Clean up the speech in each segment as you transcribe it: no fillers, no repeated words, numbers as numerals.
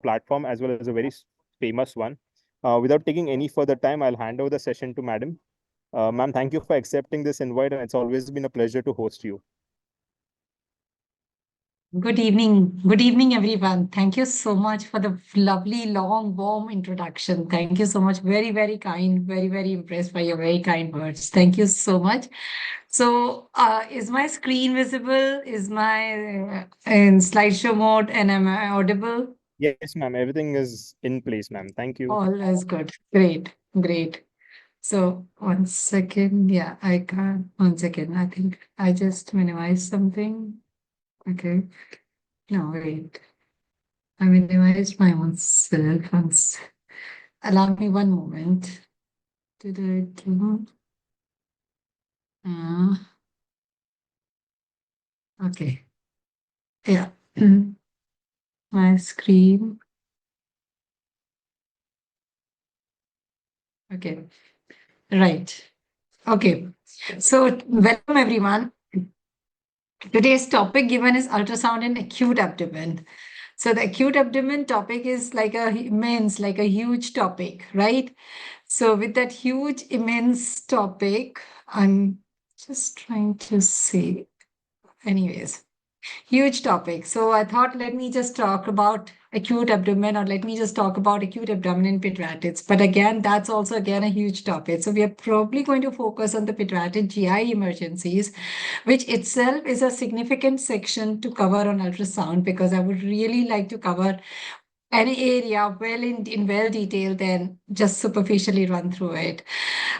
platform as well as a very famous one. Without taking any further time, I'll hand over the session to Madam. Ma'am, thank you for accepting this invite, and it's always been a pleasure to host you. Good evening. Good evening, everyone. Thank you so much for the lovely, long, warm introduction. Thank you so much. Very, very kind. Very, very impressed by your very kind words. Thank you so much. So, is my screen visible? Is my in slideshow mode, and am I audible? Yes, ma'am. Everything is in place, ma'am. Thank you. All is good. Great. Great. So, 1 second. Yeah, I can't. 1 second. I think I just minimized something. Okay. No, wait. I minimized my own self. Allow me one moment to do it. Uh, okay. Yeah. My screen. Okay. Right. Okay. So, welcome everyone. Today's topic given is ultrasound in acute abdomen. So the acute abdomen topic is like a immense, like a huge topic, right? So with that huge, immense topic, I'm just trying to say, anyways, huge topic. So I thought, let me just talk about acute abdomen, or let me just talk about acute abdomen in pediatrics. But again, that's also again a huge topic. So we are probably going to focus on the pediatric GI emergencies, which itself is a significant section to cover on ultrasound, because I would really like to cover any area well in well detail than just superficially run through it.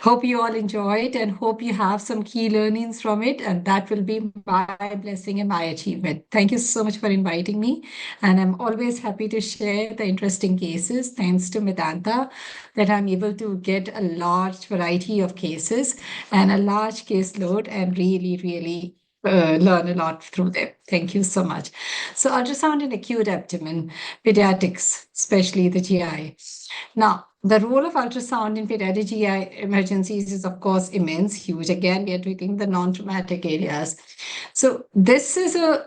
Hope you all enjoy it, and hope you have some key learnings from it, and that will be my blessing and my achievement. Thank you so much for inviting me, and I'm always happy to share the interesting cases. Thanks to Medanta, that I'm able to get a large variety of cases and a large caseload, and really learn a lot through them. Thank you so much. So ultrasound in acute abdomen, pediatrics, especially the GI. Now, the role of ultrasound in pediatric GI emergencies is, of course, immense, huge. Again, we are treating the non-traumatic areas. So this is a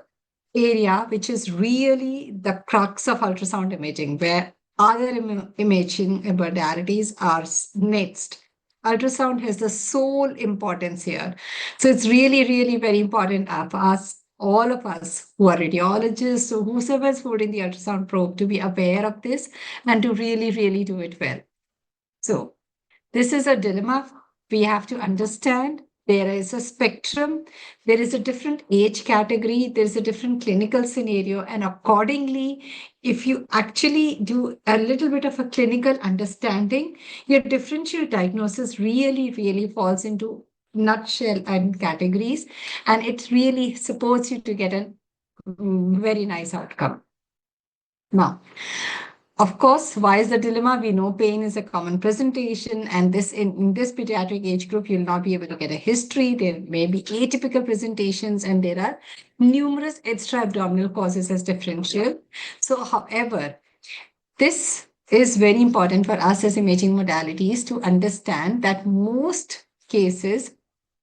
area which is really the crux of ultrasound imaging, where other imaging modalities are next. Ultrasound has the sole importance here. So it's really very important for us, all of us who are radiologists or whoever is holding the ultrasound probe, to be aware of this and to really do it well. So this is a dilemma we have to understand. There is a spectrum, there is a different age category, there is a different clinical scenario, and accordingly, if you actually do a little bit of a clinical understanding, your differential diagnosis really falls into nutshell and categories, and it really supports you to get a very nice outcome. Now, of course, why is the dilemma? We know pain is a common presentation, and this in this pediatric age group, you'll not be able to get a history. There may be atypical presentations, and there are numerous extra-abdominal causes as differential. So, however, this is very important for us as imaging modalities to understand that most cases,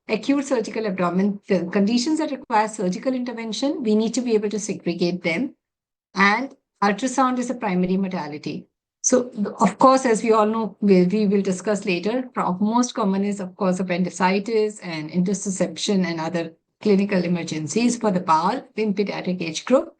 acute surgical abdomen, the conditions that require surgical intervention, we need to be able to segregate them, and ultrasound is a primary modality. So, of course, as we all know, we will discuss later, most common is, of course, appendicitis and intussusception and other clinical emergencies for the bowel in pediatric age group.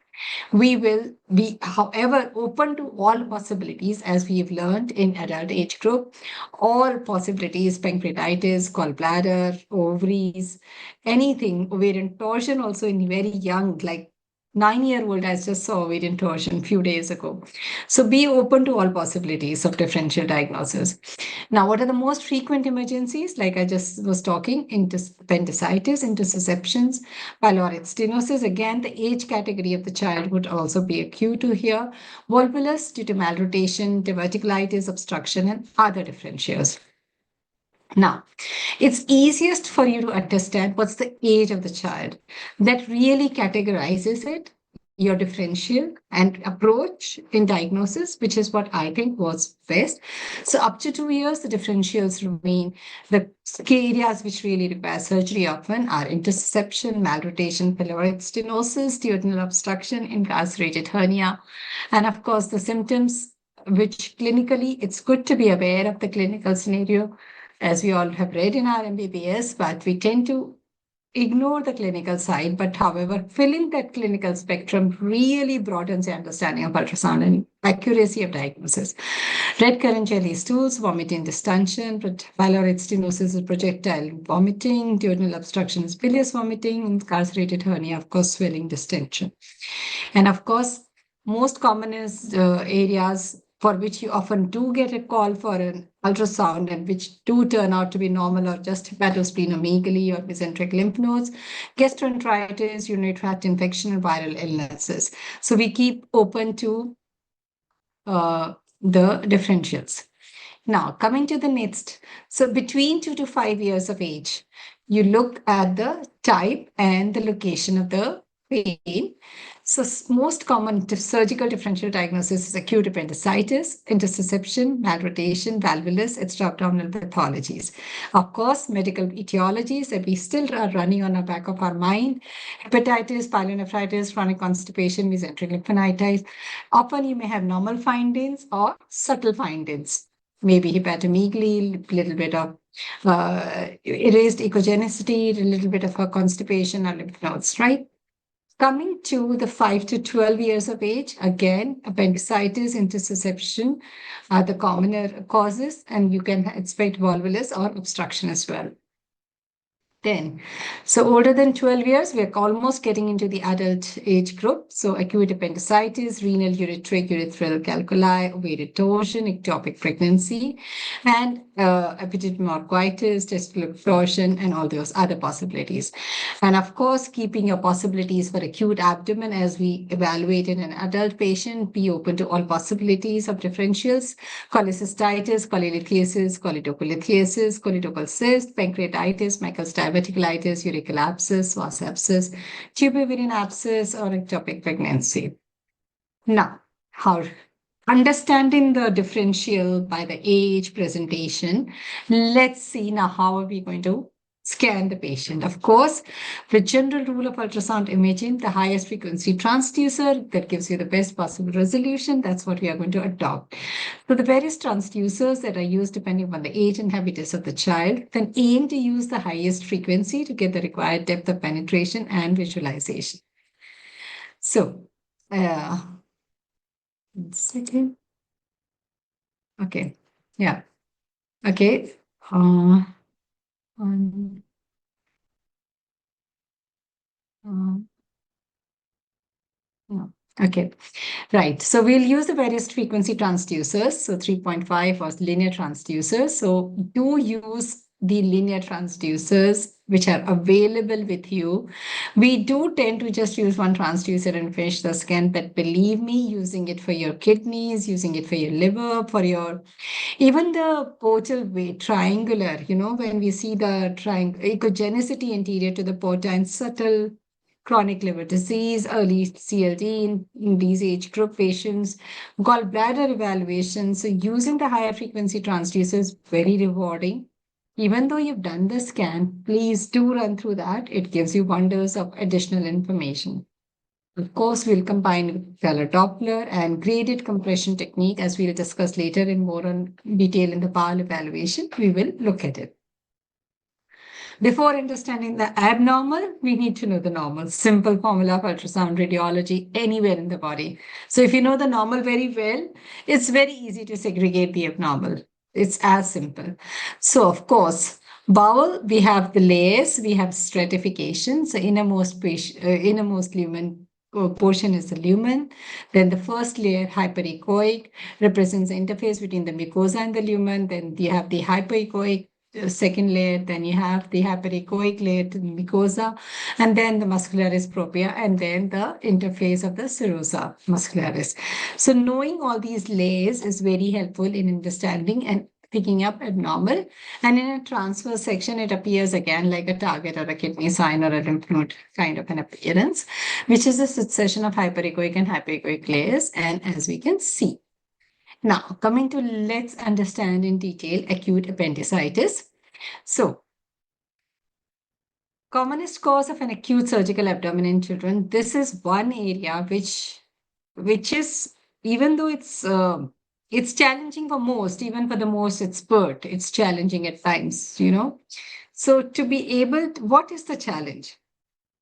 We will be, however, open to all possibilities, as we have learned in adult age group, all possibilities, pancreatitis, gallbladder, ovaries, anything, ovarian torsion also in very young, like 9-year-old, I just saw ovarian torsion a few days ago. So be open to all possibilities of differential diagnosis. Now, what are the most frequent emergencies? Like I just was talking, appendicitis, intussusceptions, pyloric stenosis. Again, the age category of the child would also be acute to here. Volvulus due to malrotation, diverticulitis, obstruction, and other differentials. Now, it's easiest for you to understand what's the age of the child. That really categorizes it. your differential and approach in diagnosis, which is what I think was best. So up to 2 years, the differentials remain. The key areas which really require surgery often are interception, malrotation, pyloric stenosis, duodenal obstruction, incarcerated hernia, and of course the symptoms, which clinically it's good to be aware of the clinical scenario, as we all have read in our MBBS, but we tend to ignore the clinical side, but however, filling that clinical spectrum really broadens the understanding of ultrasound and accuracy of diagnosis. Red currant jelly stools, vomiting distension, pyloric stenosis is projectile vomiting, duodenal obstruction is bilious vomiting, incarcerated hernia, of course, swelling distension. And of course, most common is areas for which you often do get a call for an ultrasound and which do turn out to be normal or just hepatosplenomegaly or mesenteric lymph nodes, gastroenteritis, urinary tract infection, and viral illnesses. So we keep open to the differentials. Now, coming to the next. So between 2 to 5 years of age, you look at the type and the location of the pain. So most common surgical differential diagnosis is acute appendicitis, interception, malrotation, valvulus, extra-abdominal pathologies. Of course, medical etiologies that we still are running on the back of our mind, hepatitis, pyelonephritis, chronic constipation, mesenteric lymphanitis. Often you may have normal findings or subtle findings. Maybe hepatomegaly, a little bit of erased echogenicity, a little bit of a constipation or lymph nodes, right? Coming to the 5 to 12 years of age, again, appendicitis, interception are the commoner causes, and you can expect volvulus or obstruction as well. Then, so older than 12 years, we're almost getting into the adult age group. So acute appendicitis, renal, ureteric, urethral calculi, ovarian torsion, ectopic pregnancy, and epididymoarthritis, testicular torsion, and all those other possibilities. And of course, keeping your possibilities for acute abdomen as we evaluate in an adult patient, be open to all possibilities of differentials, cholecystitis, cholelithiasis, choledocholitis, choledochal cyst, pancreatitis, Meckel's diverticulitis, urachal abscess, vas abscess, tubular abscess, or ectopic pregnancy. Now, how understanding the differential by the age presentation, let's see now how are we going to scan the patient. Of course, the general rule of ultrasound imaging, the highest frequency transducer that gives you the best possible resolution, that's what we are going to adopt. So the various transducers that are used depending on the age and habitus of the child, then aim to use the highest frequency to get the required depth of penetration and visualization. So, 1 second. Okay, yeah, okay. Um, no. Okay, right. So we'll use the various frequency transducers. So 3.5 was linear transducers. So do use the linear transducers which are available with you. We do tend to just use one transducer and finish the scan, but believe me, using it for your kidneys, using it for your liver, for your even the portal weight, triangular, when we see the echogenicity anterior to the porta and subtle chronic liver disease, early CLD in these age group patients, gallbladder evaluation. So using the higher frequency transducer is very rewarding. Even though you've done the scan, please do run through that. It gives you wonders of additional information. Of course, we'll combine with color Doppler and graded compression technique, as we'll discuss later in more on detail in the PAL evaluation. We will look at it. Before understanding the abnormal, we need to know the normal. Simple formula of ultrasound radiology anywhere in the body. So if you know the normal very well, it's very easy to segregate the abnormal. It's as simple. So of course, bowel, we have the layers, we have stratification. So innermost lumen portion is the lumen. Then the first layer, hyperechoic, represents the interface between the mucosa and the lumen. Then you have the hyperechoic second layer, then you have the hyperechoic layer to the mucosa, and then the muscularis propria, and then the interface of the serosa muscularis. So knowing all these layers is very helpful in understanding and picking up abnormal. And in a transverse section, it appears again like a target or a kidney sign or a lymph node kind of an appearance, which is a succession of hyperechoic and hyperechoic layers. And as we can see. Now, coming to let's understand in detail acute appendicitis. So, commonest cause of an acute surgical abdomen in children. This is one area which is, even though it's challenging for most, even for the most expert, it's challenging at times, you know. So to be able to, what is the challenge?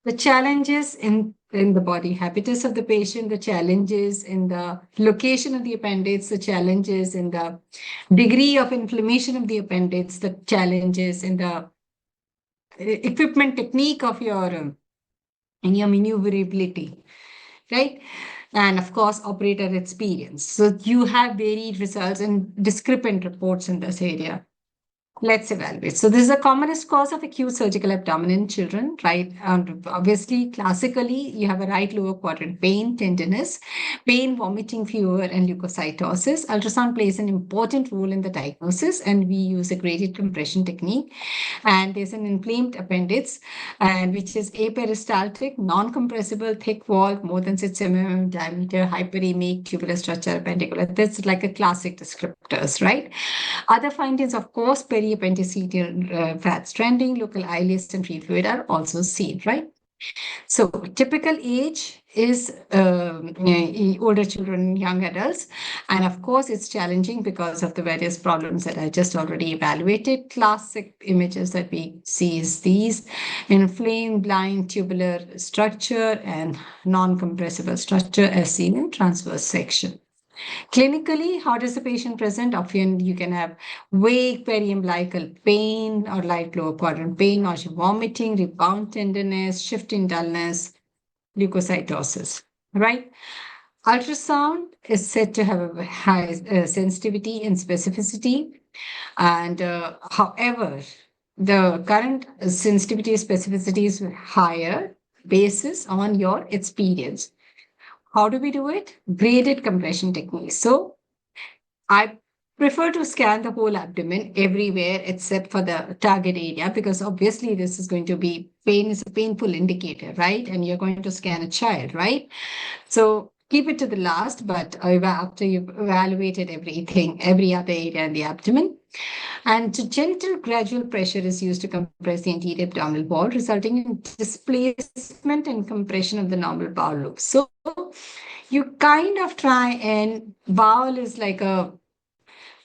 The challenges in the body habitus of the patient, the challenges in the location of the appendix, the challenges in the degree of inflammation of the appendix, the challenges in the equipment technique of your in your maneuverability, right? And of course, operator experience. So you have varied results and discrepant reports in this area. Let's evaluate. So this is the commonest cause of acute surgical abdomen in children, right? And obviously, classically, you have a right lower quadrant pain, tenderness, pain, vomiting, fever, and leukocytosis. Ultrasound plays an important role in the diagnosis, and we use a graded compression technique. And there's an inflamed appendix, and which is aperistaltic, non-compressible, thick wall, more than 6 mm diameter, hyperemic, tubular structure, appendicular. That's like a classic descriptors, right? Other findings, of course, periappendiceal fat stranding, local ileus and free fluid are also seen, right? So typical age is older children, young adults. And of course, it's challenging because of the various problems that I just already evaluated. Classic images that we see is these: inflamed, blind, tubular structure and non-compressible structure as seen in transverse section. Clinically, how does the patient present? Often you can have vague periumbilical pain or light lower quadrant pain, nausea, vomiting, rebound tenderness, shift in dullness, leukocytosis, right? Ultrasound is said to have a high sensitivity and specificity. And however, the current sensitivity specificity is higher basis on your experience. How do we do it? Graded compression techniques. So I prefer to scan the whole abdomen everywhere except for the target area, because obviously this is going to be pain is a painful indicator, right? And you're going to scan a child, right? So keep it to the last, but after you've evaluated everything, every other area in the abdomen. And gentle gradual pressure is used to compress the anterior abdominal wall, resulting in displacement and compression of the normal bowel loop. So you kind of try, and bowel is like a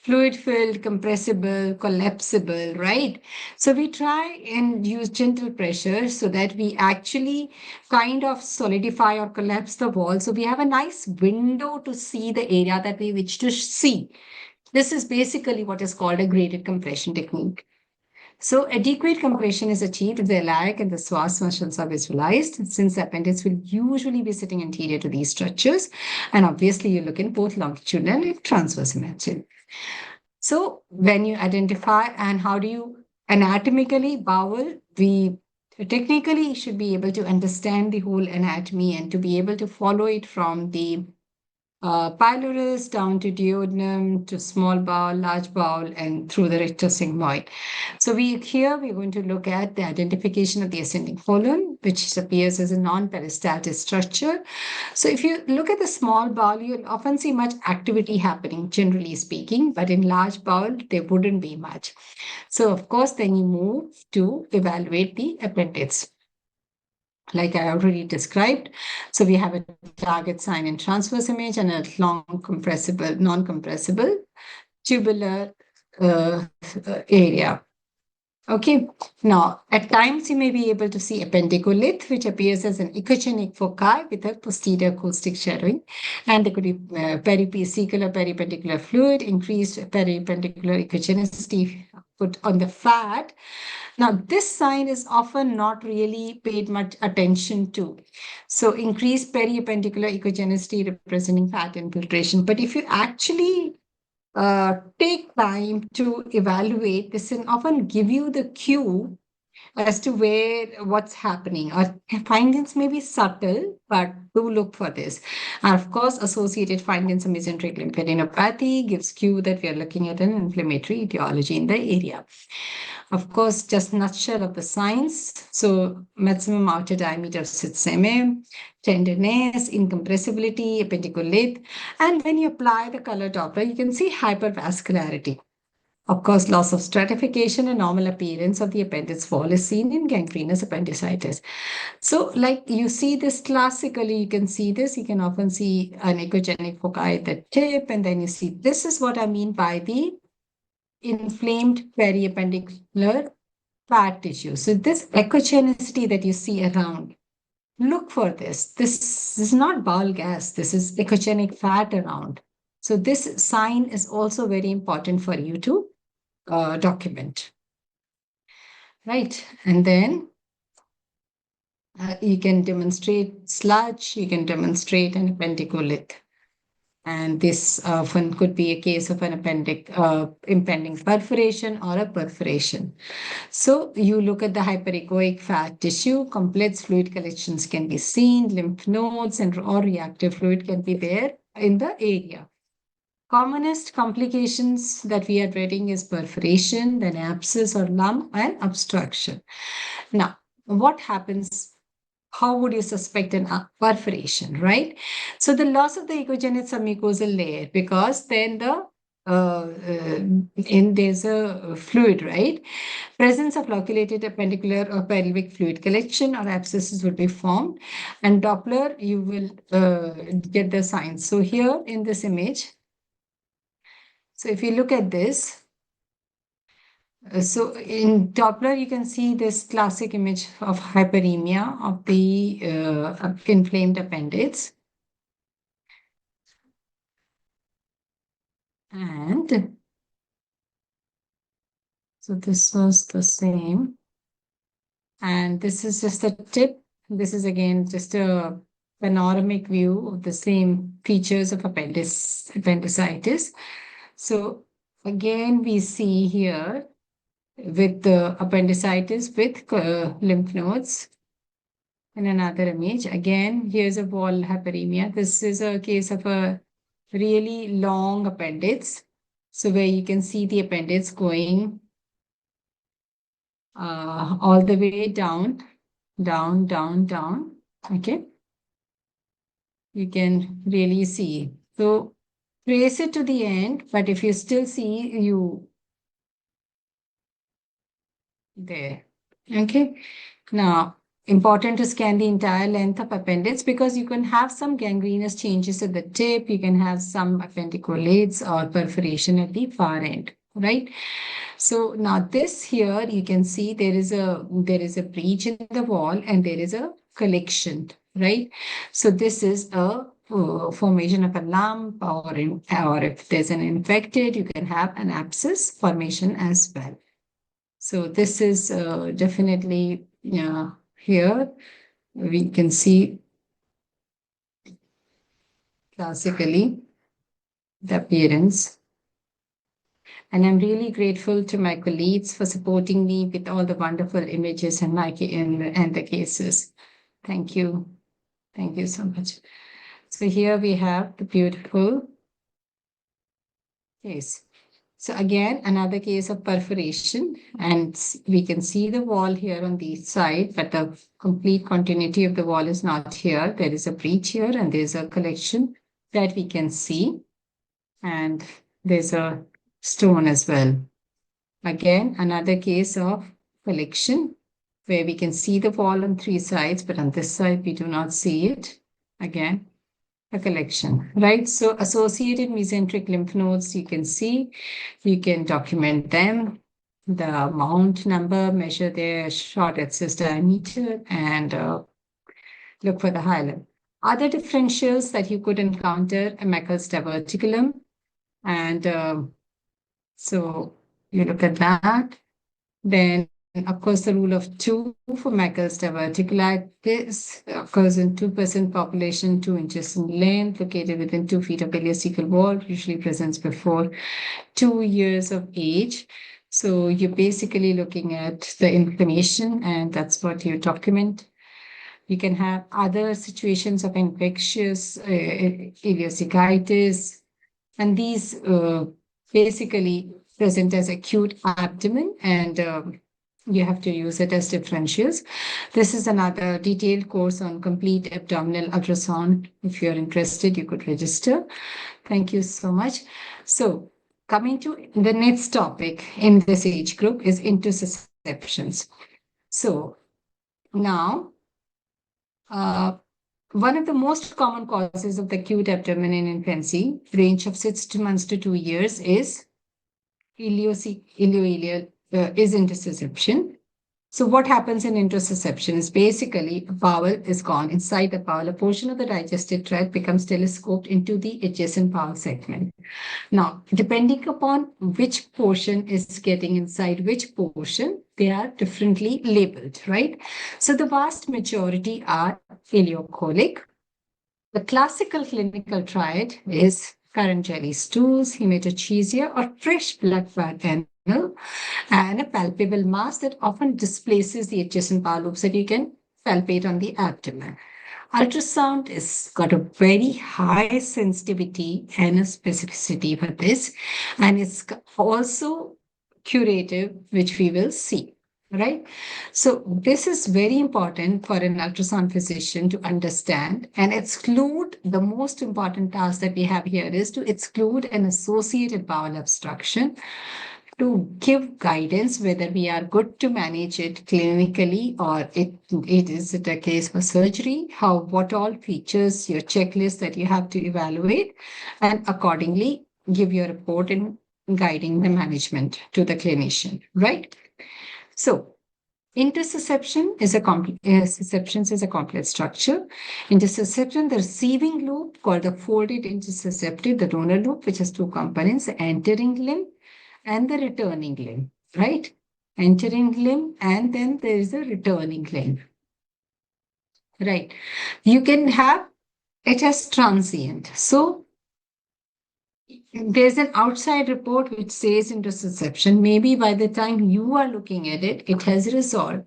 fluid filled, compressible, collapsible, right? So we try and use gentle pressure so that we actually kind of solidify or collapse the wall. So we have a nice window to see the area that we wish to see. This is basically what is called a graded compression technique. So adequate compression is achieved if the iliac and the psoas muscles are visualized, since the appendix will usually be sitting anterior to these structures. And obviously you look in both longitudinal and transverse imaging. So when you identify, and how do you anatomically bowel, we technically should be able to understand the whole anatomy and to be able to follow it from the pylorus down to duodenum to small bowel, large bowel, and through the rectosigmoid. So we're going to look at the identification of the ascending colon, which appears as a non-peristaltic structure. So if you look at the small bowel, you'll often see much activity happening, generally speaking, but in large bowel, there wouldn't be much. So of course, then you move to evaluate the appendix, like I already described. So we have a target sign in transverse image and a non-compressible tubular area. Okay, now at times you may be able to see appendicolith, which appears as an echogenic foci with a posterior acoustic shadowing. And there could be periapicical or periappendicular fluid, increased periappendicular echogenicity put on the fat. Now, this sign is often not really paid much attention to. So increased periappendicular echogenicity representing fat infiltration. But if you actually take time to evaluate this and often give you the cue as to what's happening. Our findings may be subtle, but do look for this. And of course, associated findings of mesenteric lymphadenopathy gives cue that we are looking at an inflammatory etiology in the area. Of course, just nutshell of the signs. So maximum outer diameter of 6 mm, tenderness, incompressibility, appendicolith. And when you apply the color Doppler, you can see hypervascularity. Of course, loss of stratification and normal appearance of the appendix wall is seen in gangrenous appendicitis. So, like you see this classically, you can see this. You can often see an echogenic foci at the tip, and then you see this is what I mean by the inflamed periappendicular fat tissue. So, this echogenicity that you see around, look for this. This is not bowel gas, this is echogenic fat around. So, this sign is also very important for you to document. Right. And then you can demonstrate sludge, you can demonstrate an appendicolith. And this often could be a case of an impending perforation or a perforation. So you look at the hyperechoic fat tissue, complex fluid collections can be seen, lymph nodes or reactive fluid can be there in the area. Commonest complications that we are treating is perforation, then abscess or lump, and obstruction. Now, what happens? How would you suspect an perforation, right? So the loss of the echogenic submucosal layer, because then there's a fluid, right? Presence of loculated appendicular or pelvic fluid collection or abscesses would be formed, and Doppler you will get the signs. So here in this image. So if you look at this, so in Doppler, you can see this classic image of hyperemia of the inflamed appendix. And so this was the same. And this is just a tip. This is again just a panoramic view of the same features of appendicitis. So again, we see here with the appendicitis with lymph nodes. In another image, again, here's a wall hyperemia. This is a case of a really long appendix. So where you can see the appendix going all the way down, down, down, down. Okay. You can really see. So trace it to the end, but if you still see you there. Okay. Now, important to scan the entire length of appendix because you can have some gangrenous changes at the tip. You can have some appendicoliths or perforation at the far end, right? So now this here, you can see there is a breach in the wall and there is a collection, right? So this is a formation of a lump or if there's an infected, you can have an abscess formation as well. So this is definitely here we can see classically the appearance. And I'm really grateful to my colleagues for supporting me with all the wonderful images and the cases. Thank you. Thank you so much. So here we have the beautiful case. So again, another case of perforation, and we can see the wall here on the side, but the complete continuity of the wall is not here. There is a breach here and there's a collection that we can see. And there's a stone as well. Again, another case of collection where we can see the wall on three sides, but on this side, we do not see it. Again, a collection, right? So associated mesenteric lymph nodes, you can see, you can document them, the mount number, measure their short axis diameter, and look for the hilum. Other differentials that you could encounter, a Meckel's diverticulum, and so you look at that. Then, of course, the rule of 2 for Meckel's diverticulitis occurs in 2% population, 2 inches in length, located within 2 feet of ileocecal wall, usually presents before 2 years of age. So you're basically looking at the inflammation, and that's what you document. You can have other situations of infectious ileocegitis, and these basically present as acute abdomen, and you have to use it as differentials. This is another detailed course on complete abdominal ultrasound. If you're interested, you could register. Thank you so much. So, coming to the next topic in this age group is interceptions. So, now, uh, one of the most common causes of the acute abdomen in infancy, range of 6 months to 2 years, is ileoileal is interception. So what happens in interception is basically a bowel is gone. Inside the bowel, a portion of the digestive tract becomes telescoped into the adjacent bowel segment. Now, depending upon which portion is getting inside which portion, they are differently labeled, right? So the vast majority are ileocolic. The classical clinical triad is current jelly stools, hematochezia, or fresh blood anal, and a palpable mass that often displaces the adjacent bowel loops that you can palpate on the abdomen. Ultrasound has got a very high sensitivity and a specificity for this, and it's also curative, which we will see. Right. So, this is very important for an ultrasound physician to understand and exclude. The most important task that we have here is to exclude an associated bowel obstruction, to give guidance whether we are good to manage it clinically or it is it a case for surgery, how what all features your checklist that you have to evaluate, and accordingly give your report in guiding the management to the clinician, right? So interception is a interceptions is a complex structure. Interception, the receiving loop called the folded interceptive, the donor loop, which has two components, the entering limb and the returning limb, right? Entering limb, and then there is a returning limb, right? You can have it as transient. So there's an outside report which says interception. Maybe by the time you are looking at it, it has resolved.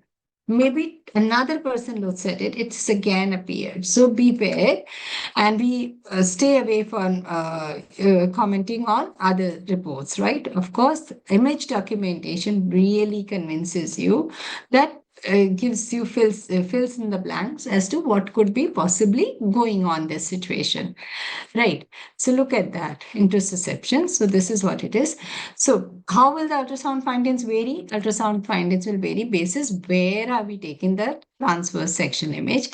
Maybe another person looks at it, it's again appeared. So beware, and we stay away from commenting on other reports, right? Of course, image documentation really convinces you that gives you fills in the blanks as to what could be possibly going on this situation. Right. So look at that interception. So this is what it is. So how will the ultrasound findings vary? Ultrasound findings will vary basis where are we taking the transverse section image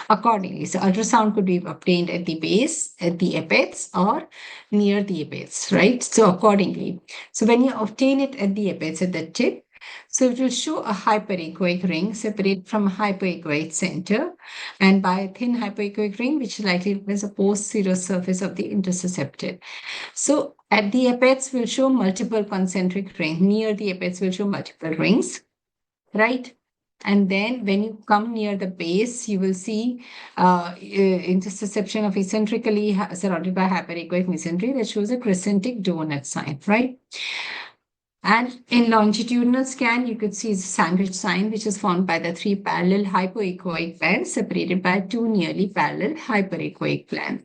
accordingly. So ultrasound could be obtained at the base, at the apex, or near the apex, right? So accordingly. So when you obtain it at the apex, at the tip, so it will show a hyperechoic ring separate from a hypoechoic center, and by a thin hypoechoic ring, which likely represents a post-serous surface of the intercepted. So at the apex will show multiple concentric rings. Near the apex will show multiple rings, right? And then when you come near the base, you will see interception of eccentrically surrounded by hyperechoic mesentery that shows a crescentic donut sign, right? And in longitudinal scan, you could see the sandwich sign, which is formed by the three parallel hypoechoic bands separated by two nearly parallel hyperechoic bands.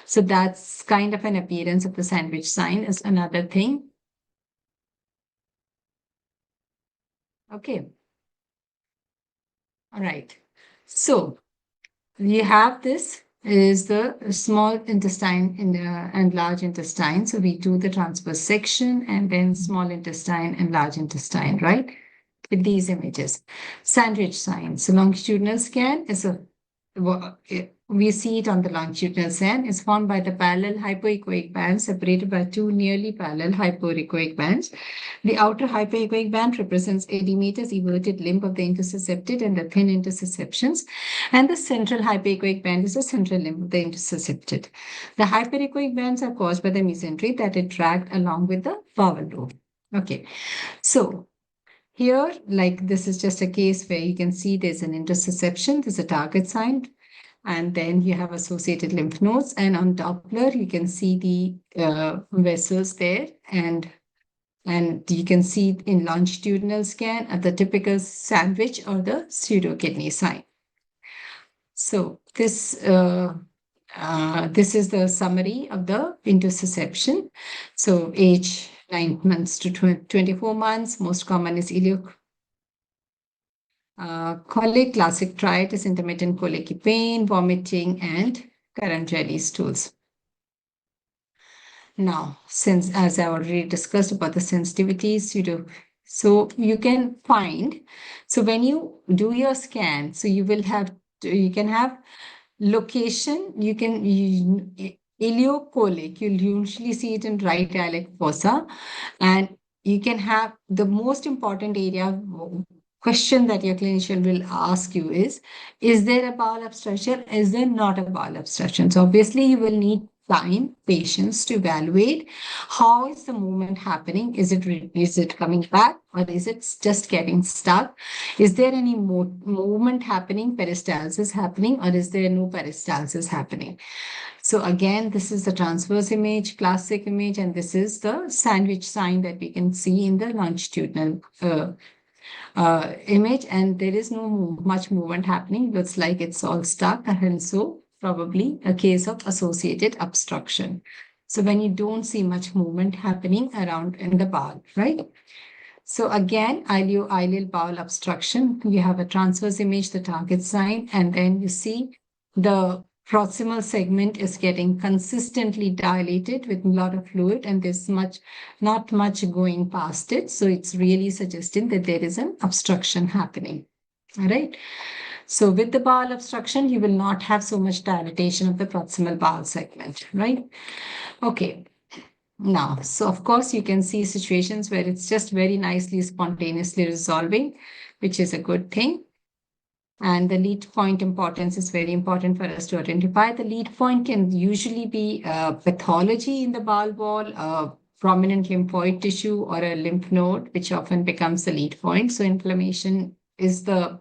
So that's kind of an appearance of the sandwich sign is another thing. Okay. All right. So we have this is the small intestine and large intestine. So we do the transverse section and then small intestine and large intestine, right? With these images. Sandwich sign. So longitudinal scan is we see it on the longitudinal scan. It's formed by the parallel hypoechoic bands separated by two nearly parallel hypoechoic bands. The outer hypoechoic band represents edematous everted limb of the intercepted and the thin interceptions, and the central hypoechoic band is the central limb of the intercepted. The hyperechoic bands are caused by the mesentery that it dragged along with the bowel loop. Okay, so here, like this is just a case where you can see there's an interception, there's a target sign, and then you have associated lymph nodes. And on Doppler, you can see the vessels there, and And you can see in longitudinal scan at the typical sandwich or the pseudokidney sign. So this is the summary of the intussusception. So age 9 months to 24 months. Most common is colic, classic triad is intermittent colicky pain, vomiting, and current jelly stools. Now, since as I already discussed about the sensitivities, so you can find, so when you do your scan, so you can have location, ileocolic, you'll usually see it in right iliac fossa, and you can have the most important area question that your clinician will ask you is there a bowel obstruction? Is there not a bowel obstruction? So obviously you will need time, patience to evaluate how is the movement happening. Is it coming back or is it just getting stuck? Is there any movement happening, peristalsis happening, or is there no peristalsis happening? So again, this is the transverse image, classic image, and this is the sandwich sign that we can see in the longitudinal image, and there is no much movement happening. Looks like it's all stuck, and so probably a case of associated obstruction. So when you don't see much movement happening around in the bowel, right? So again, ileal bowel obstruction, you have a transverse image, the target sign, and then you see the proximal segment is getting consistently dilated with a lot of fluid, and there's not much going past it. So it's really suggesting that there is an obstruction happening. All right. So with the bowel obstruction, you will not have so much dilatation of the proximal bowel segment, right? Okay. Now, so of course, you can see situations where it's just very nicely, spontaneously resolving, which is a good thing. And the lead point importance is very important for us to identify. The lead point can usually be pathology in the bowel wall, prominent lymphoid tissue, or a lymph node, which often becomes the lead point. So inflammation is the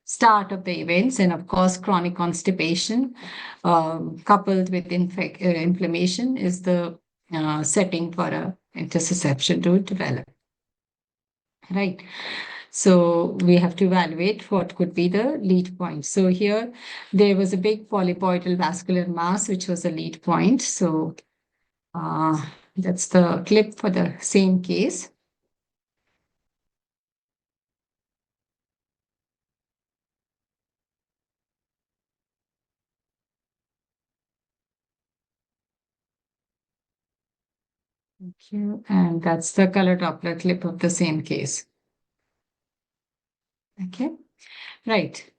start of the events, and of course, chronic constipation coupled with inflammation is the setting for a intussusception to develop. Right. So we have to evaluate what could be the lead point. So here there was a big polypoidal vascular mass, which was a lead point. So that's the clip for the same case. Thank you. And that's the color Doppler clip of the same case. Okay, right.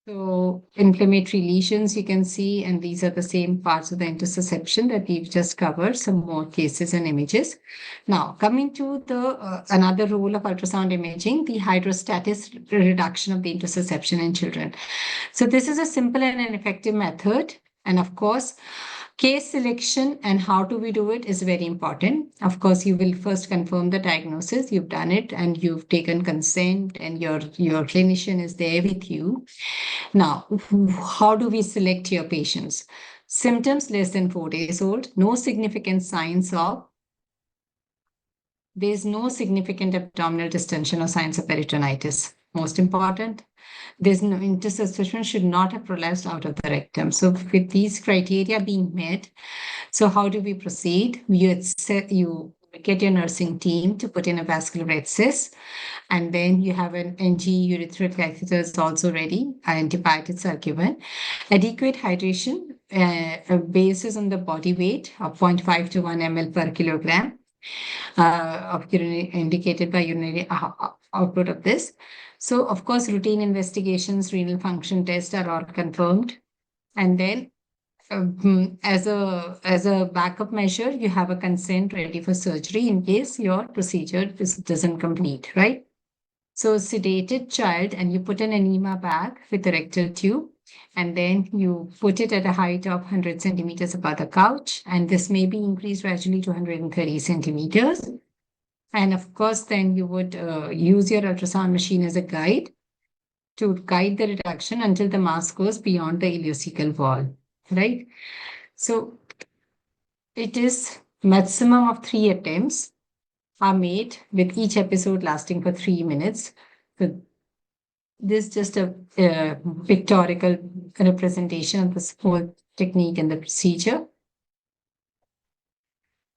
So inflammatory lesions you can see, and these are the same parts of the intussusception that we've just covered, some more cases and images. Now, coming to the another role of ultrasound imaging, the hydrostatic reduction of the intussusception in children. So this is a simple and an effective method. And of course, case selection and how do we do it is very important. Of course, you will first confirm the diagnosis. You've done it and you've taken consent and your clinician is there with you. Now, how do we select your patients? Symptoms less than 4 days old, no significant signs of, there's no significant abdominal distension or signs of peritonitis. Most important, there's no intussusception should not have prolapsed out of the rectum. So with these criteria being met, so how do we proceed? You get your nursing team to put in a vascular and then you have an NG urethral catheter is also ready, antibiotics are given. Adequate hydration basis on the body weight of 0.5 to 1 ml per kilogram of urinary indicated by urinary output of this. So of course, routine investigations, renal function tests are all confirmed. And then as a backup measure, you have a consent ready for surgery in case your procedure doesn't complete, right? So sedated child, and you put an enema bag with a rectal tube, and then you put it at a height of 100 centimeters above the couch, and this may be increased gradually to 130 centimeters. And of course, then you would use your ultrasound machine as a guide to guide the reduction until the mass goes beyond the ileocecal wall, right? So it is maximum of 3 attempts are made with each episode lasting for 3 minutes. So this is just a pictorial representation of this whole technique and the procedure.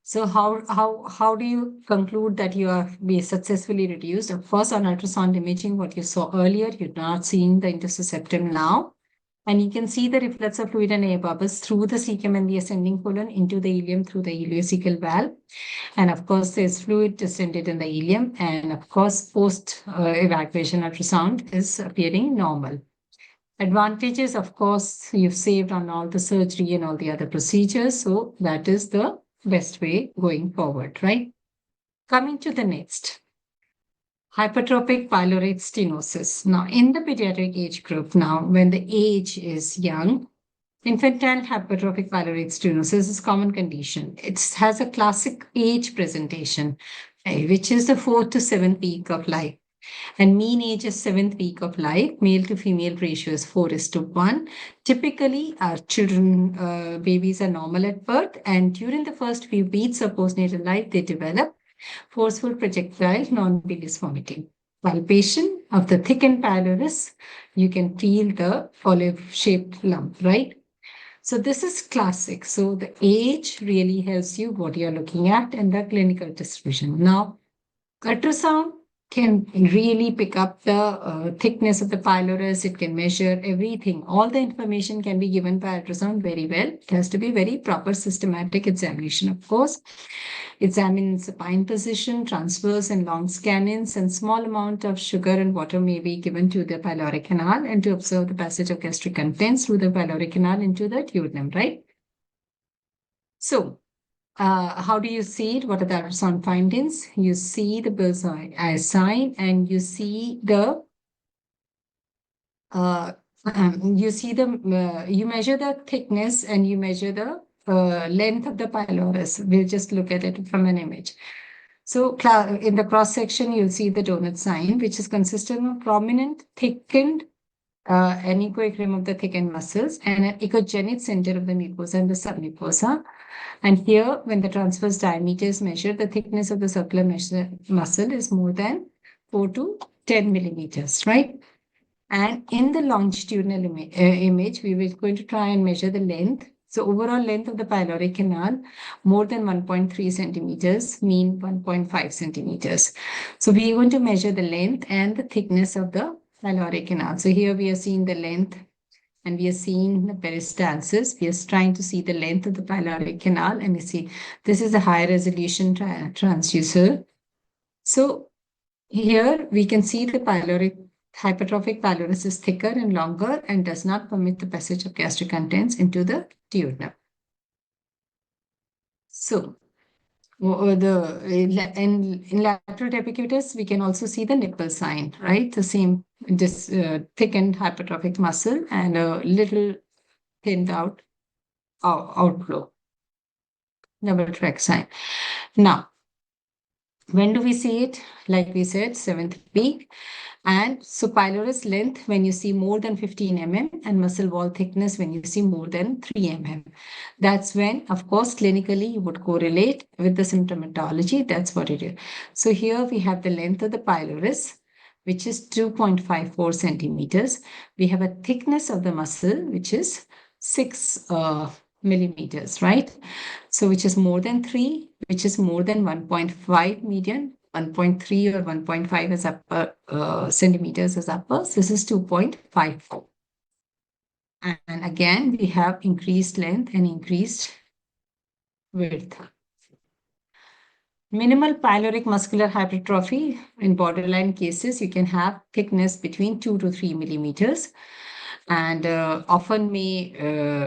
So how do you conclude that you have been successfully reduced? Of course, on ultrasound imaging, what you saw earlier, you're not seeing the intersusceptum now. And you can see the reflux of fluid and air bubbles through the cecum and the ascending colon into the ileum through the ileocecal valve. And of course, there's fluid descended in the ileum. And of course, post evacuation ultrasound is appearing normal. Advantages, of course, you've saved on all the surgery and all the other procedures. So that is the best way going forward, right? Coming to the next. Hypertrophic pylorate stenosis. Now, in the pediatric age group, now when the age is young, infantile hypertrophic pylorate stenosis is a common condition. It has a classic age presentation, which is the 4th to 7th week of life. And mean age is 7th week of life. Male to female ratio is 4:1. Typically, our children, babies are normal at birth, and during the first few beats of postnatal life, they develop forceful projectile non-bilious vomiting. Palpation of the thickened pylorus, you can feel the olive-shaped lump, right? So this is classic. So the age really helps you what you're looking at and the clinical distribution. Now, ultrasound can really pick up the thickness of the pylorus. It can measure everything. All the information can be given by ultrasound very well. It has to be very proper systematic examination, of course. Examines supine position, transverse and long scan-ins, and small amount of sugar and water may be given to the pyloric canal and to observe the passage of gastric contents through the pyloric canal into the duodenum, right? So, how do you see it? What are the ultrasound findings? You see the bullseye sign, and you see the you measure the thickness and you measure the length of the pylorus. We'll just look at it from an image. So in the cross section, you'll see the donut sign, which is consistent of prominent, thickened, anechoic rim of the thickened muscles and an echogenic center of the mucosa and the submucosa. And here, when the transverse diameter is measured, the thickness of the circular muscle is more than 4 to 10 millimeters, right? And in the longitudinal image, we were going to try and measure the length. So overall length of the pyloric canal, more than 1.3 centimeters, mean 1.5 centimeters. So we are going to measure the length and the thickness of the pyloric canal. So here we are seeing the length and we are seeing the peristalsis. We are trying to see the length of the pyloric canal, and you see this is a high resolution transducer. So here we can see the hypertrophic pylorus is thicker and longer and does not permit the passage of gastric contents into the duodenum. So in lateral deprecatus, we can also see the nipple sign, right? The same thickened hypertrophic muscle and a little thinned out outflow, double track sign. Now, when do we see it? Like we said, 7th week. And so pylorus length when you see more than 15 mm and muscle wall thickness when you see more than 3 mm. That's when, of course, clinically you would correlate with the symptomatology. That's what it is. So here we have the length of the pylorus, which is 2.54 centimeters. We have a thickness of the muscle, which is 6 millimeters, right? So which is more than 3, which is more than 1.5 median, 1.3 or 1.5 is upper, centimeters is upper. So this is 2.54. And again, we have increased length and increased width. Minimal pyloric muscular hypertrophy in borderline cases, you can have thickness between 2 to 3 millimeters. And often may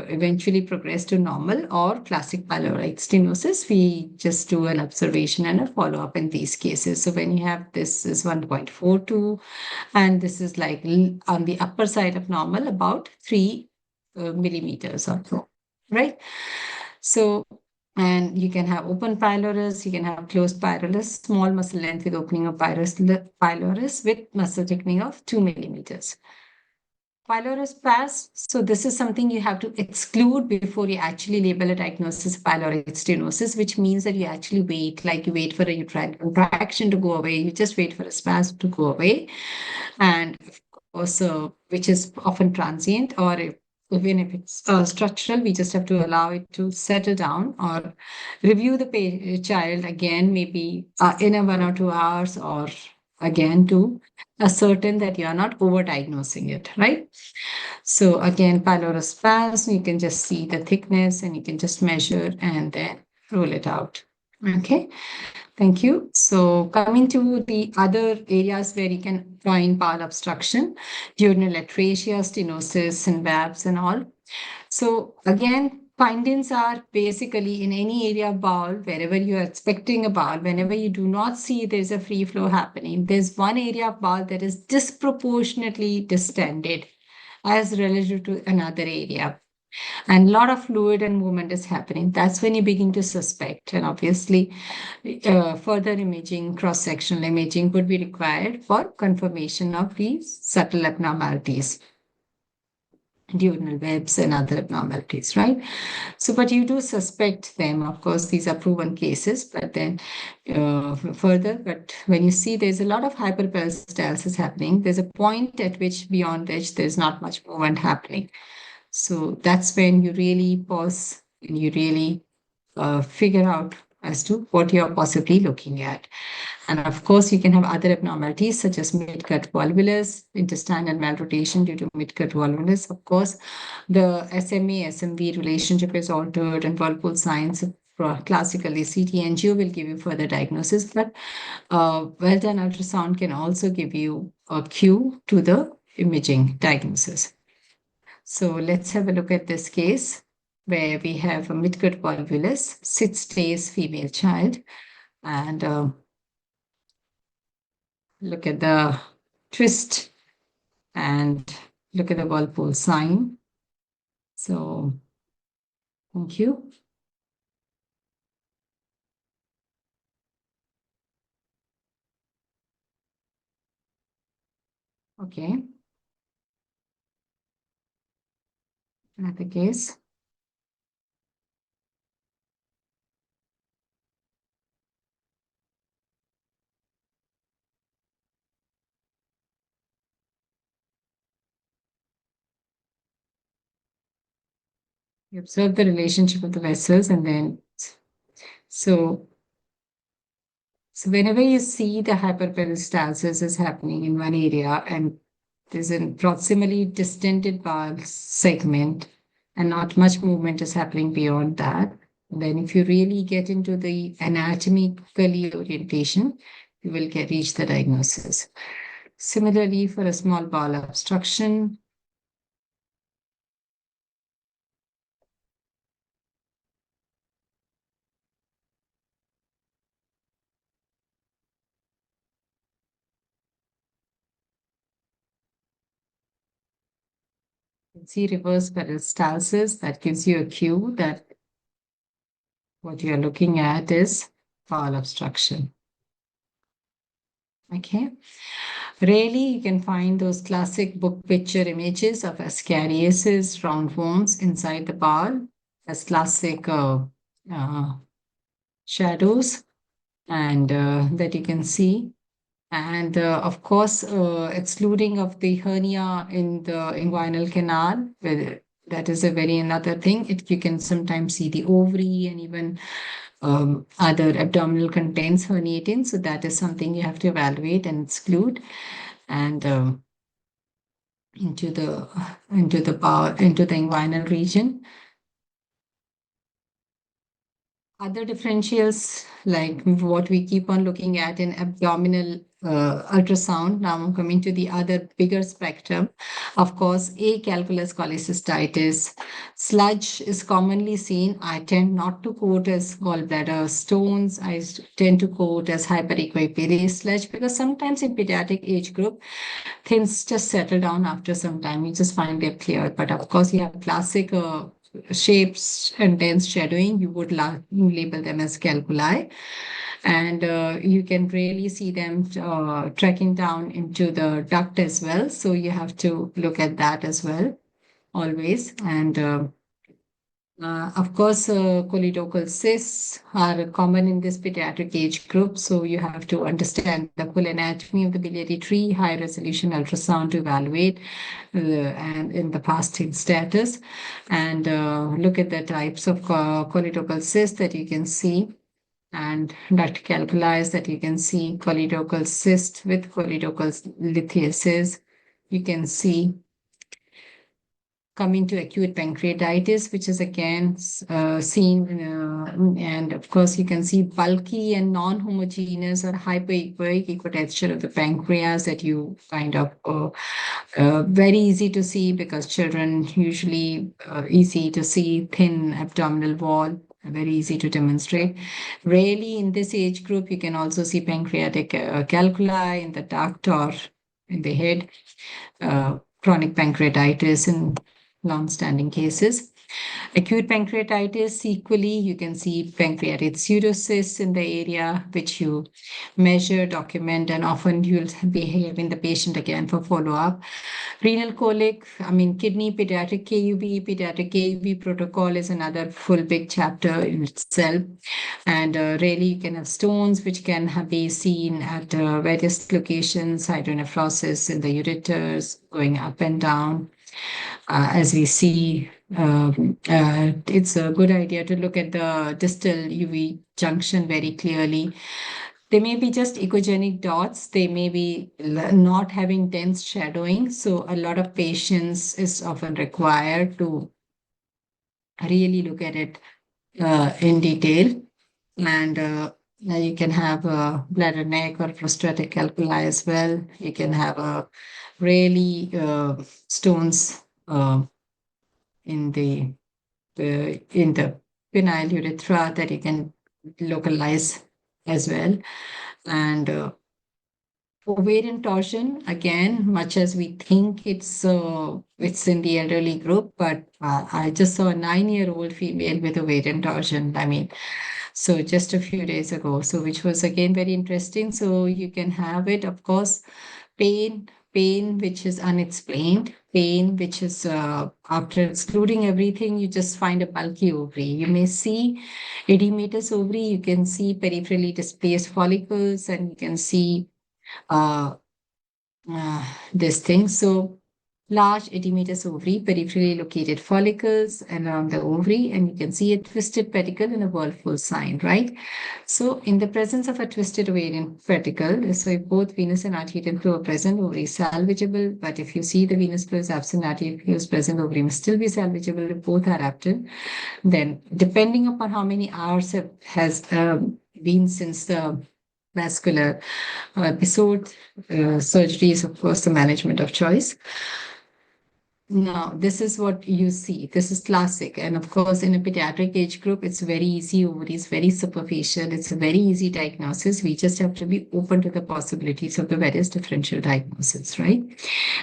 eventually progress to normal or classic pyloride stenosis. We just do an observation and a follow-up in these cases. So when you have this is 1.42, and this is like on the upper side of normal, about 3 millimeters or so, right? So, and you can have open pylorus, you can have closed pylorus, small muscle length with opening of pylorus with muscle thickening of 2 millimeters. Pylorus pars, so this is something you have to exclude before you actually label a diagnosis of pyloric stenosis, which means that you actually wait, like you wait for a uterine contraction to go away. You just wait for a spasm to go away. And of course, which is often transient, or even if it's structural, we just have to allow it to settle down or review the child again, maybe in a 1 or 2 hours, or again to ascertain that you are not overdiagnosing it, right? So again, pylorus spasm, you can just see the thickness and you can just measure and then rule it out. Okay, thank you. So coming to the other areas where you can find bowel obstruction, duodenal atresia, stenosis, and VABs and all. So again, findings are basically in any area of bowel, wherever you are expecting a bowel, whenever you do not see there's a free flow happening, there's one area of bowel that is disproportionately distended as relative to another area. And a lot of fluid and movement is happening. That's when you begin to suspect. And obviously, further imaging, cross-sectional imaging would be required for confirmation of these subtle abnormalities, duodenal webs and other abnormalities, right? So, but you do suspect them. Of course, these are proven cases, but then further, but when you see there's a lot of hyperperistalsis happening, there's a point at which beyond which there's not much movement happening. So that's when you really pause and you really figure out as to what you're possibly looking at. And of course, you can have other abnormalities such as midgut volvulus, intestinal malrotation due to midgut volvulus. Of course, the SMA SMV relationship is altered, and whirlpool signs classically CT angio will give you further diagnosis, but well done ultrasound can also give you a cue to the imaging diagnosis. So let's have a look at this case where we have a midgut volvulus, 6 days female child, and look at the twist and look at the whirlpool sign. So thank you. Okay. Another case. You observe the relationship of the vessels, and then so whenever you see the hyperperistalsis is happening in one area and there's a proximally distended bowel segment and not much movement is happening beyond that, then if you really get into the anatomically orientation, you will reach the diagnosis. Similarly, for a small bowel obstruction, you can see reverse peristalsis. That gives you a cue that what you're looking at is bowel obstruction. Okay. Rarely you can find those classic book picture images of ascariasis, round worms inside the bowel as classic shadows, and that you can see. And of course, excluding of the hernia in the inguinal canal, that is a very another thing. You can sometimes see the ovary and even other abdominal contents herniating. So that is something you have to evaluate and exclude. And into the inguinal region. Other differentials, like what we keep on looking at in abdominal ultrasound. Now I'm coming to the other bigger spectrum. Of course, A, calculus cholecystitis. Sludge is commonly seen. I tend not to quote as gallbladder stones. I tend to quote as hyperequipary sludge because sometimes in pediatric age group, things just settle down after some time. You just find they're cleared. But of course, you have classic shapes and dense shadowing. You would label them as calculi. And you can really see them trekking down into the duct as well. So you have to look at that as well, always. And of course, choledochal cysts are common in this pediatric age group. So you have to understand the full anatomy of the biliary tree, high resolution ultrasound to evaluate and in the fasting status, and look at the types of choledochal cysts that you can see, and duct calculi that you can see, choledochal cyst with choledochal lithiasis. You can see coming to acute pancreatitis, which is again seen, and of course you can see bulky and non-homogeneous or hypoechoic ecotexture of the pancreas that you kind of very easy to see because children usually easy to see thin abdominal wall, very easy to demonstrate. Rarely in this age group, you can also see pancreatic calculi in the duct or in the head, chronic pancreatitis in long-standing cases. Acute pancreatitis, equally, you can see pancreatic pseudocysts in the area, which you measure, document, and often you'll be having the patient again for follow-up. Renal colic, I mean, kidney, pediatric KUB protocol is another full big chapter in itself. And really, you can have stones, which can be seen at various locations, hydronephrosis in the ureters, going up and down. As we see, it's a good idea to look at the distal UV junction very clearly. They may be just echogenic dots. They may be not having dense shadowing. So a lot of patience is often required to really look at it in detail. And now you can have a bladder neck or prostatic calculi as well. You can have a really stones in the penile urethra that you can localize as well. And ovarian torsion, again, much as we think it's in the elderly group, but I just saw a 9-year-old female with ovarian torsion. I mean, so just a few days ago, so which was again very interesting. So you can have it, of course, pain which is unexplained, pain which is after excluding everything, you just find a bulky ovary. You may see edematous ovary, you can see peripherally displaced follicles, and you can see uh, this thing. So large edematous ovary, peripherally located follicles around the ovary, and you can see a twisted pedicle and a whirlpool sign, right? So in the presence of a twisted ovarian pedicle, so if both venous and arterial flow are present, ovary is salvageable. But if you see the venous flow is absent, arterial flow is present, ovary must still be salvageable if both are absent. Then, depending upon how many hours has been since the vascular episode, surgery is, of course, the management of choice. Now, this is what you see. This is classic. And of course, in a pediatric age group, it's very easy. Ovaries very superficial. It's a very easy diagnosis. We just have to be open to the possibilities of the various differential diagnoses, right?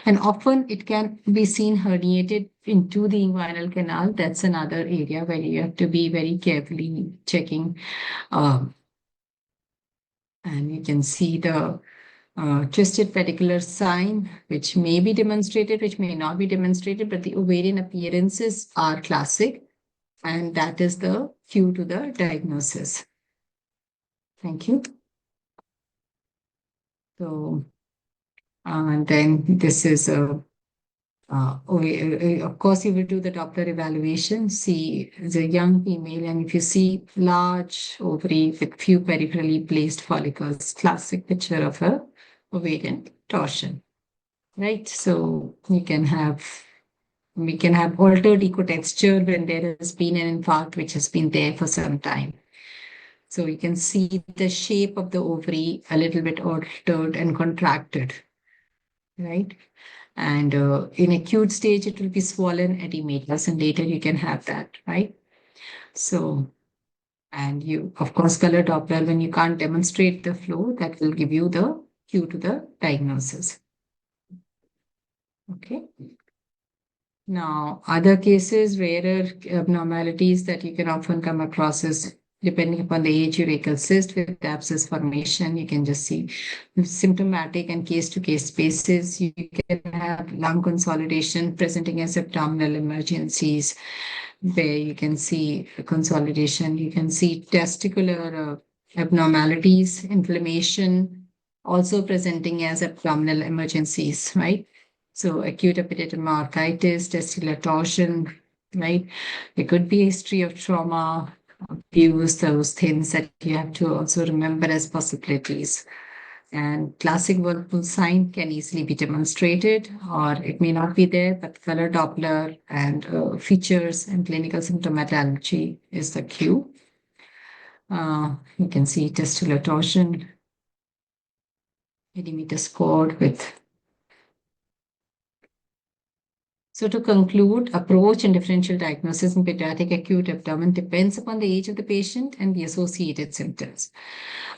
And often it can be seen herniated into the inguinal canal. That's another area where you have to be very carefully checking. And you can see the twisted pedicular sign, which may be demonstrated, which may not be demonstrated, but the ovarian appearances are classic, and that is the cue to the diagnosis. Thank you. So, and then this is a of course, you will do the Doppler evaluation, see the young female, and if you see large ovary with few peripherally placed follicles, classic picture of a ovarian torsion, right? So we can have altered ecotexture when there has been an infarct which has been there for some time. So you can see the shape of the ovary a little bit altered and contracted, right? And in acute stage, it will be swollen edematous, and later you can have that, right? So, and you, of course, color Doppler, when you can't demonstrate the flow, that will give you the cue to the diagnosis. Okay. Now, other cases, rarer abnormalities that you can often come across is Depending upon the age, urachal cyst with abscess formation, you can just see symptomatic and case-to-case basis. You can have lung consolidation presenting as abdominal emergencies, where you can see consolidation. You can see testicular abnormalities, inflammation, also presenting as abdominal emergencies, right? So acute epididymoarthritis, testicular torsion, right? There could be a history of trauma, abuse, those things that you have to also remember as possibilities. And classic Whirlpool sign can easily be demonstrated, or it may not be there, but color Doppler and features and clinical symptomatology is the cue. You can see testicular torsion, millimeter scored with. So to conclude, approach and differential diagnosis in pediatric acute abdomen depends upon the age of the patient and the associated symptoms.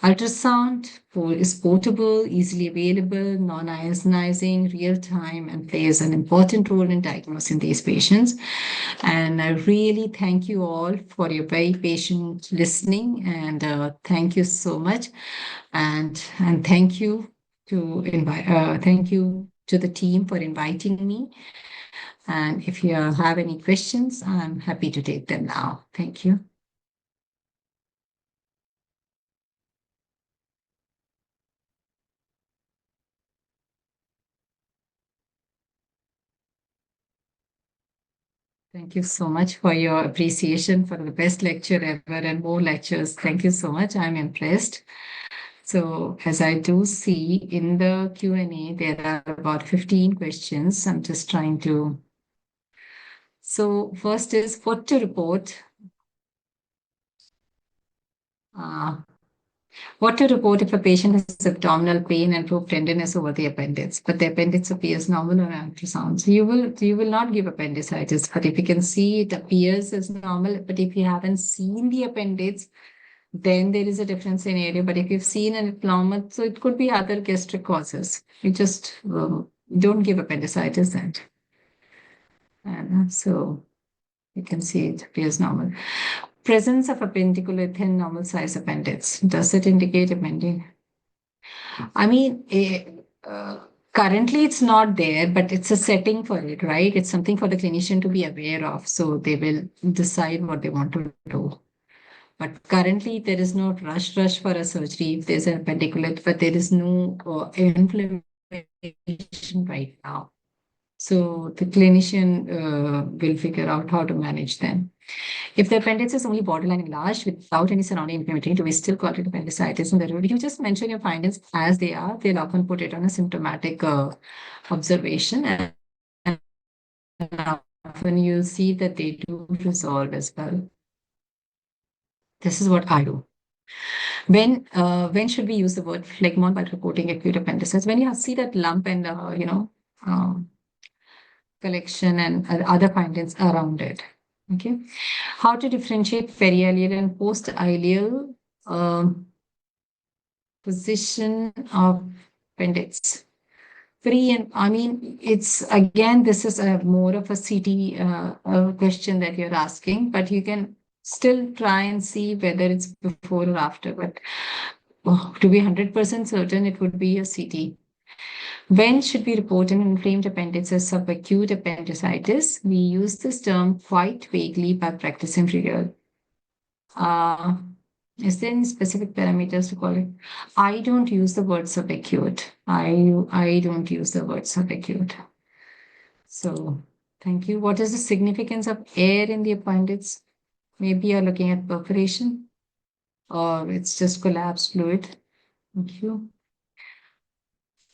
Ultrasound is portable, easily available, non-ionizing, real-time, and plays an important role in diagnosing these patients. And I really thank you all for your very patient listening, and thank you so much. And thank you thank you to the team for inviting me. And if you have any questions, I'm happy to take them now. Thank you. Thank you so much for your appreciation for the best lecture ever and more lectures. Thank you so much. I'm impressed. So as I do see in the Q&A, there are about 15 questions. I'm just trying to. So first is what to report. What to report if a patient has abdominal pain and probe tenderness over the appendix, but the appendix appears normal on ultrasound. So you will not give appendicitis, but if you can see it appears as normal, but if you haven't seen the appendix, then there is a different scenario. But if you've seen an normal, so it could be other gastric causes. You just don't give appendicitis then. And so you can see it appears normal. Presence of appendicular thin normal size appendix. Does it indicate appendix? I mean, currently it's not there, but it's a setting for it, right? It's something for the clinician to be aware of. So they will decide what they want to do. But currently there is no rush for a surgery if there's an appendicular, but there is no inflammation right now. So the clinician will figure out how to manage them. If the appendix is only borderline enlarged without any surrounding inflammatory, do we still call it appendicitis? And you just mention your findings as they are. They'll often put it on a symptomatic observation, and often you'll see that they do resolve as well. This is what I do. When should we use the word phlegmon while reporting acute appendicitis? When you see that lump and collection and other findings around it. Okay. How to differentiate periileal and post-ileal position of appendix? I mean, it's again, this is more of a CT question that you're asking, but you can still try and see whether it's before or after. But to be 100% certain, it would be a CT. When should we report an inflamed appendix as subacute appendicitis? We use this term quite vaguely by practicing real. Is there any specific parameters to call it? I don't use the word subacute. I don't use the word subacute. So thank you. What is the significance of air in the appendix? Maybe you're looking at perforation or it's just collapsed fluid. Thank you.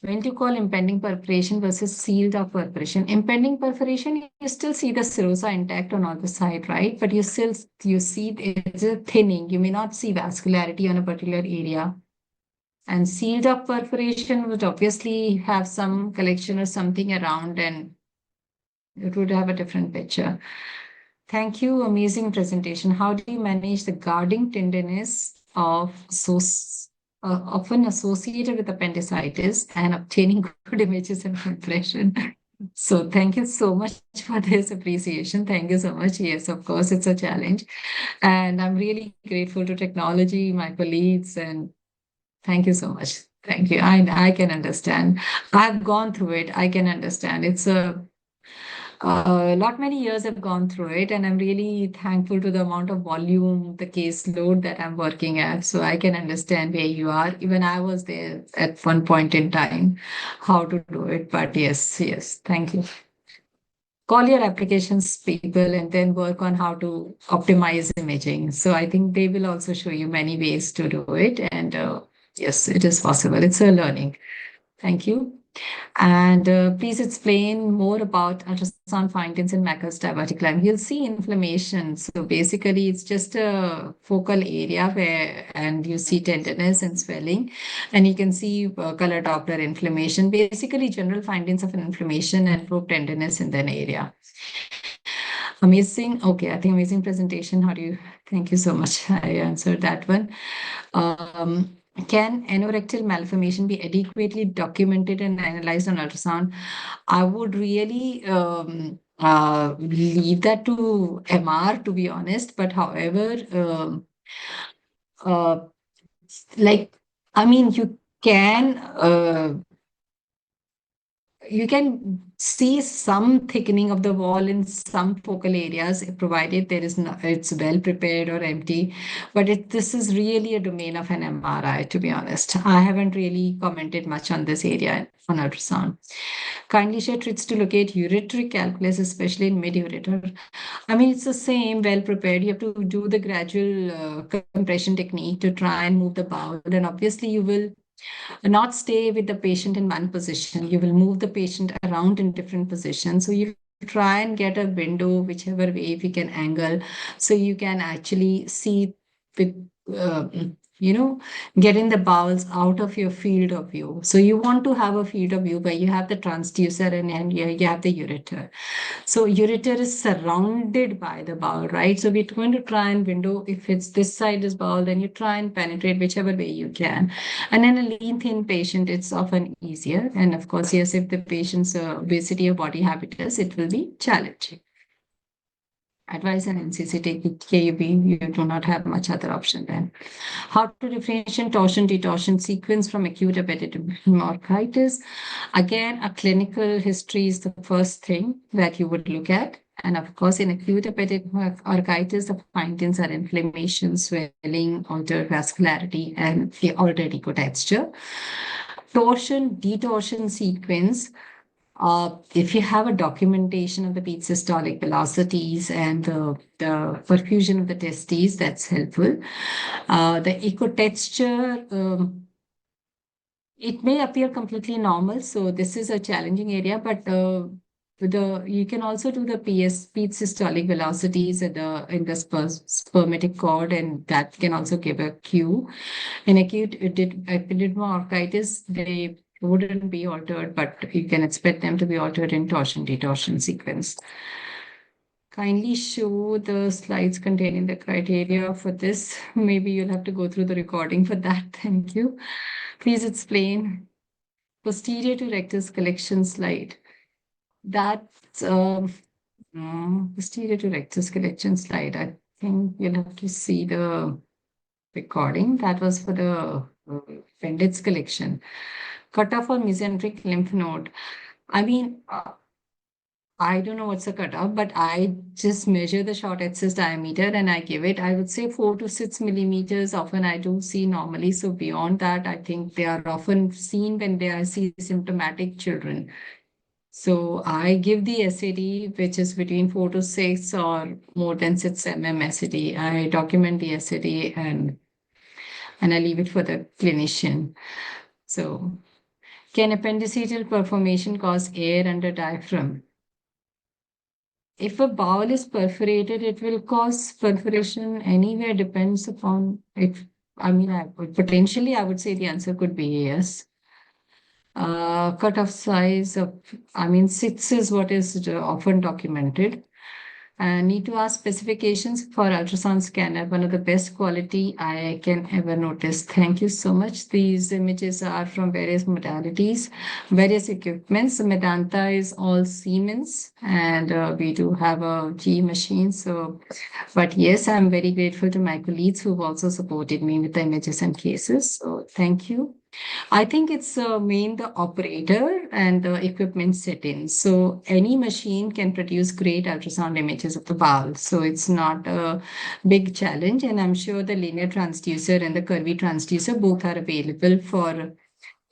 When to call impending perforation versus sealed off perforation? Impending perforation, you still see the serosa intact on all the side, right? But you see it's a thinning. You may not see vascularity on a particular area. And sealed off perforation would obviously have some collection or something around, and it would have a different picture. Thank you. Amazing presentation. How do you manage the guarding tenderness of often associated with appendicitis and obtaining good images and compression? So thank you so much for this appreciation. Thank you so much. Yes, of course, it's a challenge. And I'm really grateful to technology, my colleagues, and thank you so much. Thank you. I can understand. I've gone through it. I can understand. It's a lot many years have gone through it, and I'm really thankful to the amount of volume, the caseload that I'm working at. So I can understand where you are. Even I was there at one point in time, how to do it. But yes, yes, thank you. Call your applications people and then work on how to optimize imaging. So I think they will also show you many ways to do it. And yes, it is possible. It's a learning. Thank you. And please explain more about ultrasound findings in Macker's diverticulum. You'll see inflammation. So basically, it's just a focal area where, and you see tenderness and swelling, and you can see color Doppler inflammation. Basically, general findings of an inflammation and probe tenderness in that area. Amazing. Okay, I think amazing presentation. How do you? Thank you so much. I answered that one. Can anorectal malformation be adequately documented and analyzed on ultrasound? I would really leave that to MR, to be honest. But however, uh, like, I mean, you can see some thickening of the wall in some focal areas, provided there is no, it's well prepared or empty. But this is really a domain of an MRI, to be honest. I haven't really commented much on this area on ultrasound. Kindly share tricks to locate ureteric calculus, especially in mid-ureter. I mean, it's the same, well prepared. You have to do the gradual compression technique to try and move the bowel. And obviously, you will not stay with the patient in one position. You will move the patient around in different positions. So you try and get a window, whichever way, if you can angle, so you can actually see with, uh, you know, getting the bowels out of your field of view. So you want to have a field of view where you have the transducer and you have the ureter. So ureter is surrounded by the bowel, right? So we're going to try and window, if it's this side is bowel, then you try and penetrate whichever way you can. And in a lean thin patient, it's often easier. And of course, yes, if the patient's obesity or body habitus, it will be challenging. Advice and NCC take it KUB, you do not have much other option then. How to differentiate torsion detorsion sequence from acute epididymitis? Again, a clinical history is the first thing that you would look at. And of course, in acute epididymitis, the findings are inflammation, swelling, altered vascularity, and the altered ecotexture. Torsion detorsion sequence, if you have a documentation of the peak systolic velocities and the perfusion of the testes, that's helpful. The ecotexture, it may appear completely normal, so this is a challenging area, but you can also do the peak systolic velocities in the spermatic cord, and that can also give a cue. In acute epididymitis, they wouldn't be altered, but you can expect them to be altered in torsion detorsion sequence. Kindly show the slides containing the criteria for this. Maybe you'll have to go through the recording for that. Thank you. Please explain. Posterior to rectus collection slide. That's posterior to rectus collection slide. I think you'll have to see the recording. That was for the appendix collection. Cutoff or mesenteric lymph node. I mean, I don't know what's a cutoff, but I just measure the short axis diameter and I give it, I would say 4 to 6 millimeters. Often I do see normally. So beyond that, I think they are often seen when they are see symptomatic children. So I give the SAD, which is between 4 to 6 or more than 6 SAD. I document the SAD and I leave it for the clinician. So can appendiceal perforation cause air under diaphragm? If a bowel is perforated, it will cause perforation anywhere, depends upon if, I mean, potentially, I would say the answer could be yes. Cutoff size of, I mean, 6 is what is often documented. And need to ask specifications for ultrasound scanner, one of the best quality I can ever notice. Thank you so much. These images are from various modalities, various equipments. Medanta is all Siemens, and we do have a G machine. So, but yes, I'm very grateful to my colleagues who've also supported me with the images and cases. So thank you. I think it's main the operator and the equipment settings. So any machine can produce great ultrasound images of the bowel. So it's not a big challenge. And I'm sure the linear transducer and the curvy transducer both are available for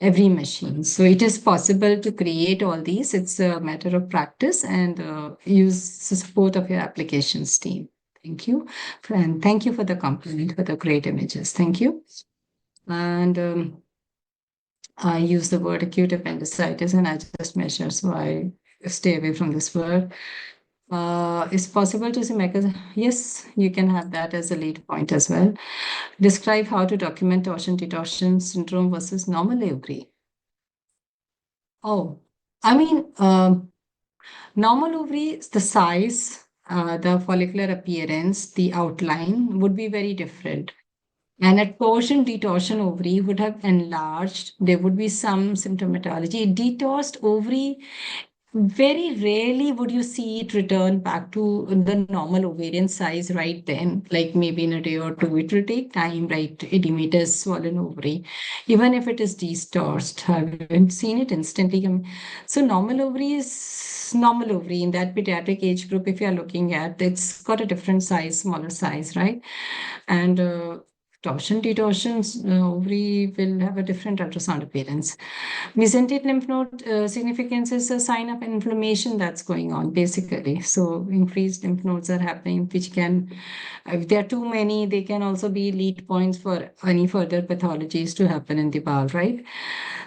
every machine. So it is possible to create all these. It's a matter of practice and use the support of your applications team. Thank you. And thank you for the compliment for the great images. Thank you. And I use the word acute appendicitis and I just measure, so I stay away from this word. Is possible to see mechanism? Yes, you can have that as a lead point as well. Describe how to document torsion syndrome versus normal ovary. Oh, I mean, normal ovary, the size, the follicular appearance, the outline would be very different. And a torsion detorsion ovary would have enlarged. There would be some symptomatology. Detorsed ovary, very rarely would you see it return back to the normal ovarian size right then, like maybe in a day or two. It will take time, right? Edematous swollen ovary, even if it is distorsed. I haven't seen it instantly. So normal ovary is normal ovary in that pediatric age group. If you are looking at, it's got a different size, smaller size, right? And detorsions, ovary will have a different ultrasound appearance. Mesenteric lymph node significance is a sign of inflammation that's going on, basically. So increased lymph nodes are happening, which can, if there are too many, they can also be lead points for any further pathologies to happen in the bowel, right?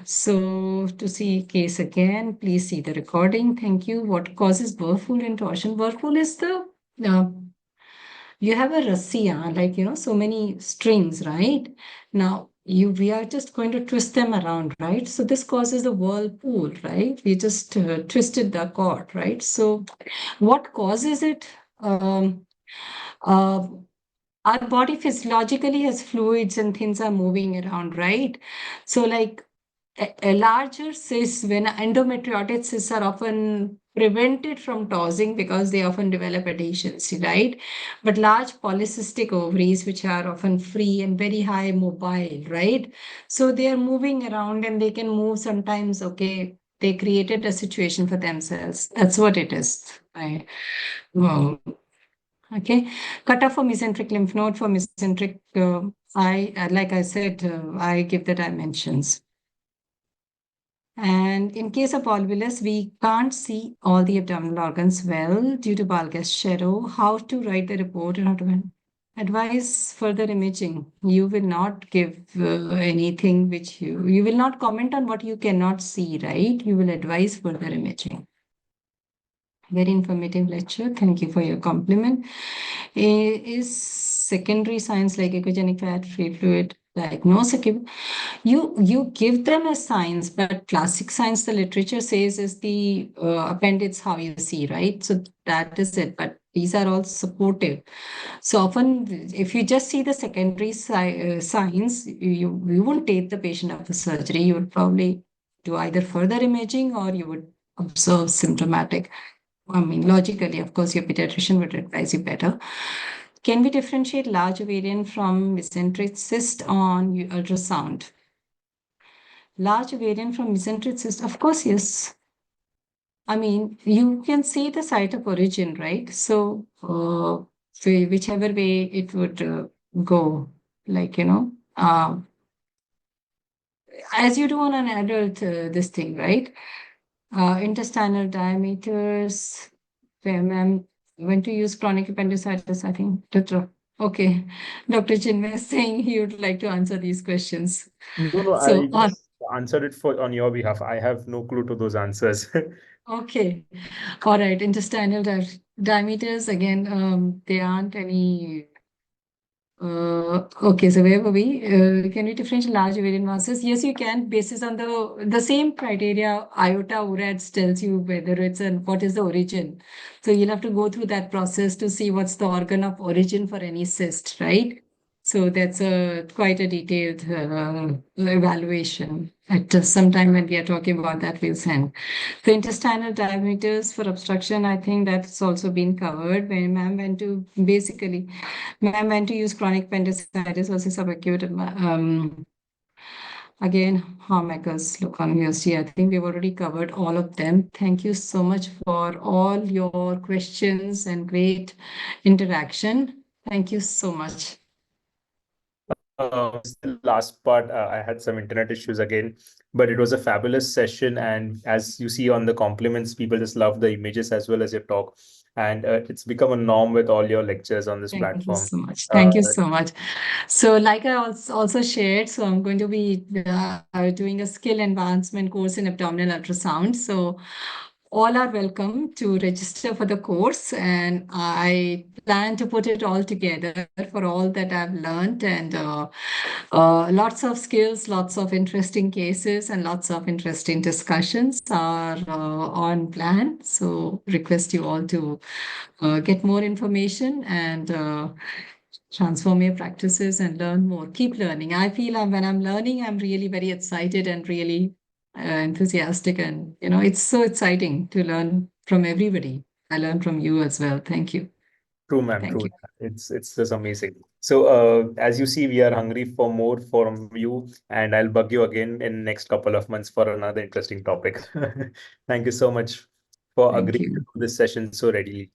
So to see case again, please see the recording. Thank you. What causes Whirlpool and torsion? Whirlpool is the you have a rassia, like, so many strings, right? Now, we are just going to twist them around, right? So this causes the whirlpool, right? We just twisted the cord, right? So what causes it? Uh, our body physiologically has fluids and things are moving around, right? So like a larger cyst, when endometriotic cysts are often prevented from tossing because they often develop adhesions, right? But large polycystic ovaries, which are often free and very high mobile, right? So they are moving around and they can move sometimes, okay, they created a situation for themselves. That's what it is. Well, okay. Cutoff for mesenteric lymph node for mesenteric, like I said, I give the dimensions. And in case of volvulus, we can't see all the abdominal organs well due to bowel gas shadow. How to write the report and how to advise further imaging. You will not give anything which you will not comment on what you cannot see, right? You will advise further imaging. Very informative lecture. Thank you for your compliment. Is secondary signs like echogenic fat, free fluid, diagnostic? You give them as signs, but classic science, the literature says, is the appendix how you see, right? So that is it. But these are all supportive. So often, if you just see the secondary signs, you won't take the patient up for surgery. You would probably do either further imaging or you would observe symptomatic. I mean, logically, of course, your pediatrician would advise you better. Can we differentiate large ovarian from mesenteric cyst on ultrasound? Large ovarian from mesenteric cyst? Of course, yes. I mean, you can see the site of origin, right? So, whichever way it would go, like, as you do on an adult, this thing, right? Intestinal diameters, ma'am, when to use chronic appendicitis, I think. Okay. Dr. Chinmay is saying he would like to answer these questions. No, no, I So, just answered it on your behalf. I have no clue to those answers. okay. All right. Intestinal diameters, again, there aren't any Okay, so where were we? Can we differentiate large ovarian masses? Yes, you can, basis on the same criteria. IOTA ORADS tells you whether it's an what is the origin. So you'll have to go through that process to see what's the organ of origin for any cyst, right? So that's a quite a detailed evaluation. At some time when we are talking about that, we'll send. The intestinal diameters for obstruction, I think that's also been covered. When ma'am went to basically, ma'am went to use chronic appendicitis versus subacute. Again, harmmakers, look on USD. I think we've already covered all of them. Thank you so much for all your questions and great interaction. Thank you so much. The last part, I had some internet issues again, but it was a fabulous session. And as you see on the compliments, people just love the images as well as your talk. And it's become a norm with all your lectures on this Thank you platform. so much. Uh, Thank you so much. So, like I also shared, so I'm going to be doing a skill advancement course in abdominal ultrasound. So, all are welcome to register for the course, and I plan to put it all together for all that I've learned, and lots of skills, lots of interesting cases, and lots of interesting discussions are on plan. So, request you all to get more information and transform your practices and learn more. Keep learning. I feel when I'm learning, I'm really very excited and really enthusiastic. And, it's so exciting to learn from everybody. I learn from you as well. Thank you. True, ma'am. Thank True. you. It's just amazing. So, as you see, we are hungry for more from you, and I'll bug you again in next couple of months for another interesting topic. Thank you so much for Thank agreeing to you. do this session so readily.